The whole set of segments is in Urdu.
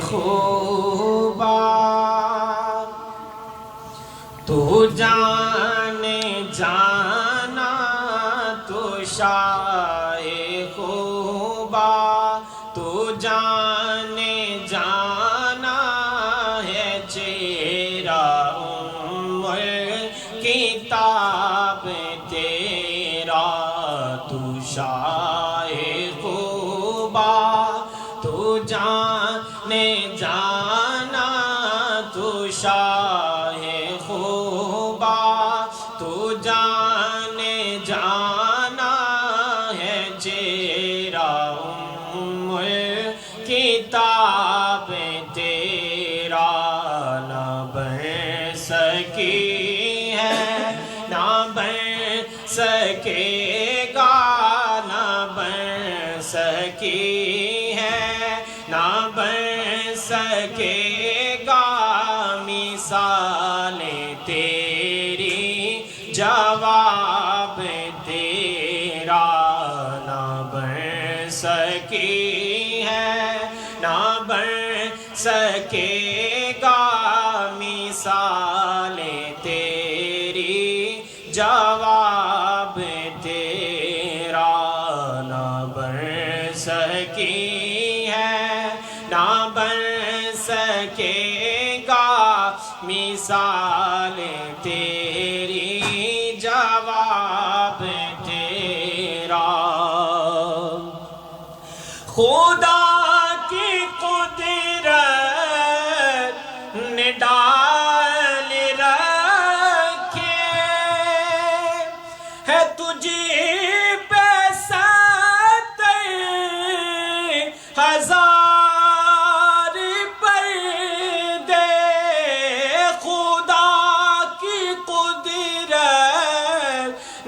خوبا تو جانے جانا تو شاہ خوبا تو جانے جانا ہے چہرہ عمر کتاب تیرا تو شاہ خوبا تو جانے جانا تو شاہ خوبا تو جانے جانا ہے چہرہ عمر کتاب تیرا نہ بن سکی ہے نہ بن سکے گا نہ بن سکی ہے نہ بن سکے گا مثال تیری جواب تیرا نہ بن سکی ہے نہ بن سکے گا مثال تیری جواب تیرا نہ بن سکی ہے نہ بن سکے گا مثال تیری جواب تیرا خدا کی قدرت نے ڈال رکھے ہے تجھے پہ ستر ہزار پردے خدا کی قدرت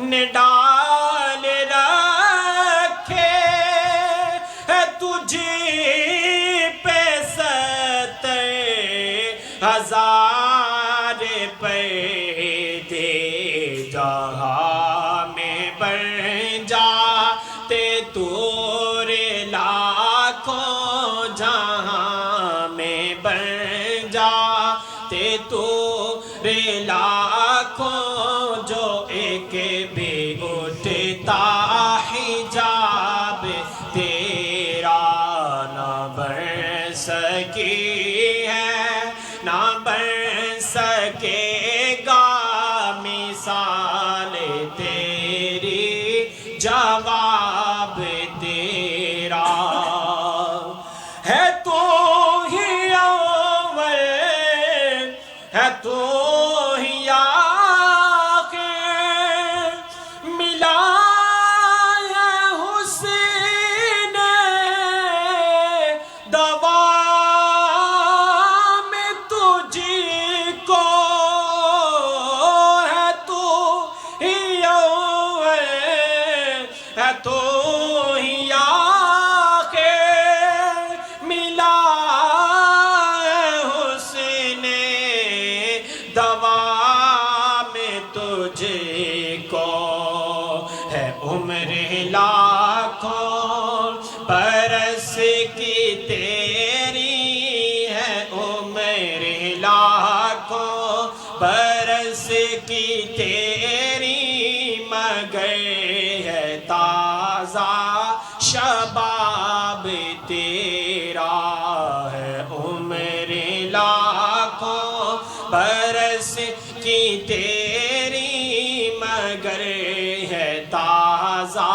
نے ڈال رکھے ہے تجھے پہ ستر ہزار پردے جہاں میں بن جاتے تورے لاکھوں جہاں میں بن جاتے تورے لاکھوں جو ایک بھی اٹھتا حجاب تیرا نہ بن سکی ہے نہ بن سکے گا مثال تیری جواب تیرا ہے تو ہی اول ہے تو ہی آخر ملا ہے حسین دوام تجھ کو ہے تو ہی اول ہے تو ہی آخر ملا ہے حسین دوام تجھ کو ہے عمر لاکھوں برس کی تیری ہے عمر لاکھوں برس کی تیری مگر ہے تازہ شباب تیرا ہے عمر لاکھوں برس کی تیری مگر ہے تازہ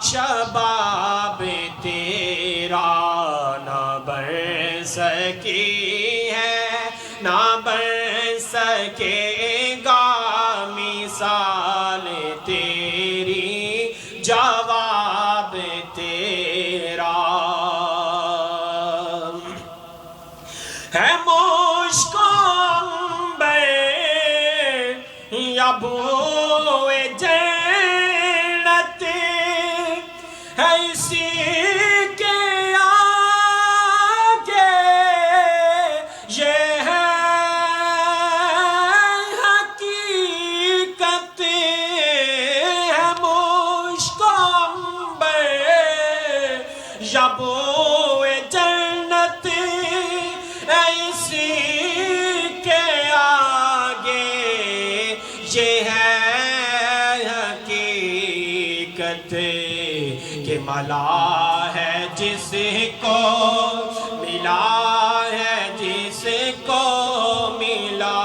شباب تیرا نہ بن سکی ہے نہ بن سکے گا مثال تیری جواب تیرا ہے مشک عنبر یا بوئے جنت ہے اسی کے آگے یہ ہے حقیقت ہے مشک عنبر یا بوئے جنت ملا ہے جس کو ملا ہے جس کو ملا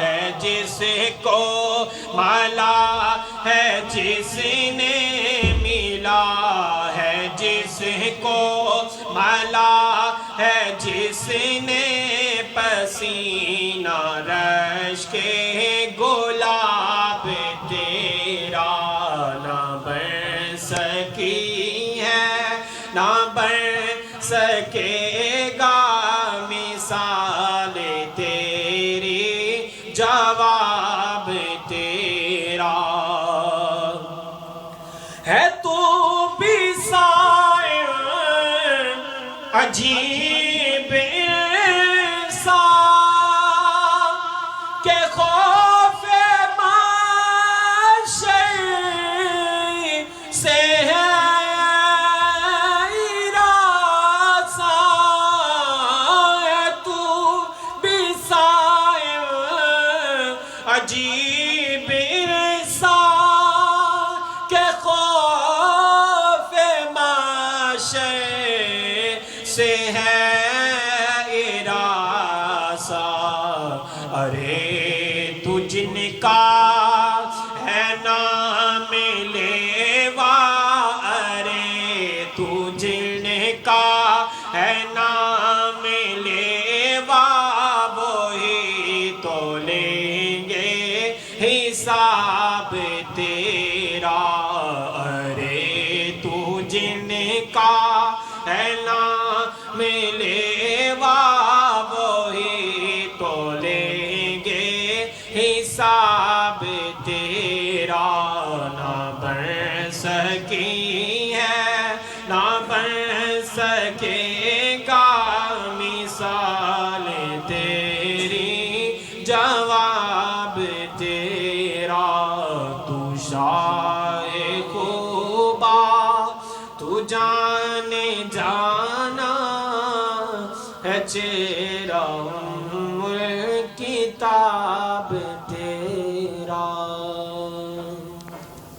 ہے جس کو ملا ہے جس نے ملا ہے جس کو ملا ہے جس نے پسینہ رش کے گلاب تیرا نہ بن سکی ہے نہ بن سکے گا مثال تیری جواب تیرا ہے تو بھی سائر عجیب سا کہ خوف معاشر سے ہے اراسا ہے تو بھی سائر عجیب سا کہ خوف معاشر سے ہے اراسا ارے تو جن کا ہے نام لیوا ارے تو جن کا ہے نام لیوا وہی تو لیں گے حساب تیرا ارے تو جن کا ہے نام لیوا وہی تو لیں گے حساب تیرا نہ بن سکی ہے نہ بن سکے گا مثال تیری جواب تیرا تو شاہ خوبا تو جانے جانا ہے